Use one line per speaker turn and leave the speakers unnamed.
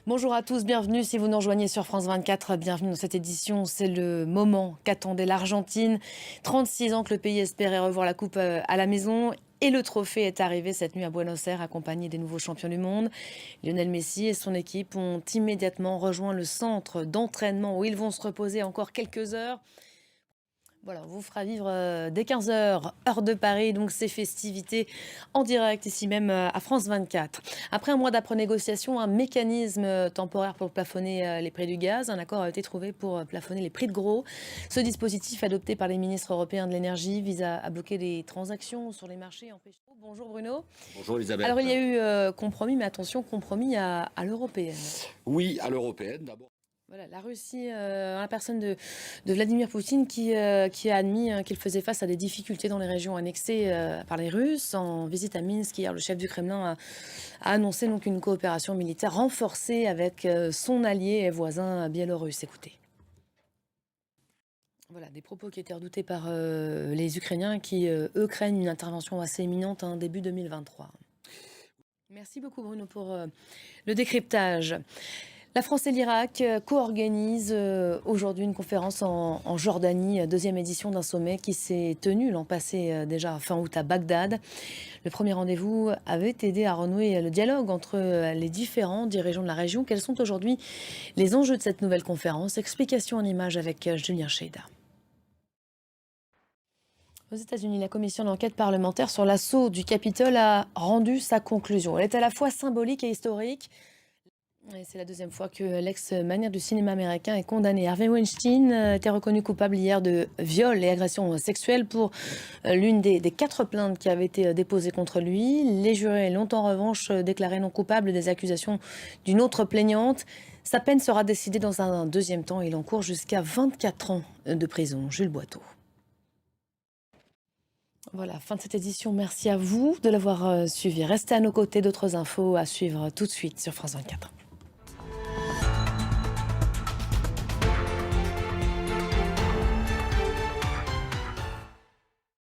Bonjour à tous, bienvenue si vous nous rejoignez sur France 24, bienvenue dans cette édition. C'est le moment qu'attendait l'Argentine. 36 ans que le pays espérait revoir la coupe à la maison. Et le trophée est arrivé cette nuit à Buenos Aires, accompagné des nouveaux champions du monde. Lionel Messi et son équipe ont immédiatement rejoint le centre d'entraînement où ils vont se reposer encore quelques heures. Voilà, on vous fera vivre dès 15 heures, heure de Paris, donc ces festivités en direct ici même à France 24. Après un mois d'après négociation, un mécanisme temporaire pour plafonner les prix du gaz, un accord a été trouvé pour plafonner les prix de gros. Ce dispositif adopté par les ministres européens de l'énergie vise à bloquer les transactions sur les marchés. Bonjour Bruno.
Bonjour Elisabeth.
Alors il y a eu compromis, mais attention, compromis à l'européenne.
Oui, à l'européenne d'abord.
Voilà, la Russie, la personne de Vladimir Poutine qui a admis qu'il faisait face à des difficultés dans les régions annexées par les Russes. En visite à Minsk hier, le chef du Kremlin a annoncé donc une coopération militaire renforcée avec son allié et voisin biélorusse. Écoutez. Voilà, des propos qui étaient redoutés par les Ukrainiens qui, eux, craignent une intervention assez imminente début 2023. Merci beaucoup Bruno pour le décryptage. La France et l'Irak co-organisent aujourd'hui une conférence en Jordanie, deuxième édition d'un sommet qui s'est tenu l'an passé déjà fin août à Bagdad. Le premier rendez-vous avait aidé à renouer le dialogue entre les différents dirigeants de la région. Quels sont aujourd'hui les enjeux de cette nouvelle conférence? Explication en images avec Julien Cheida. Aux États-Unis, la commission d'enquête parlementaire sur l'assaut du Capitole a rendu sa conclusion. Elle est à la fois symbolique et historique. C'est la deuxième fois que l'ex-mannequin du cinéma américain est condamné. Harvey Weinstein était reconnu coupable hier de viol et agression sexuelle pour l'une des 4 plaintes qui avaient été déposées contre lui. Les jurés l'ont en revanche déclaré non coupable des accusations d'une autre plaignante. Sa peine sera décidée dans un deuxième temps. Il encourt jusqu'à 24 ans de prison. Jules Boiteau. Voilà, fin de cette édition. Merci à vous de l'avoir suivi. Restez à nos côtés, d'autres infos à suivre tout de suite sur France 24.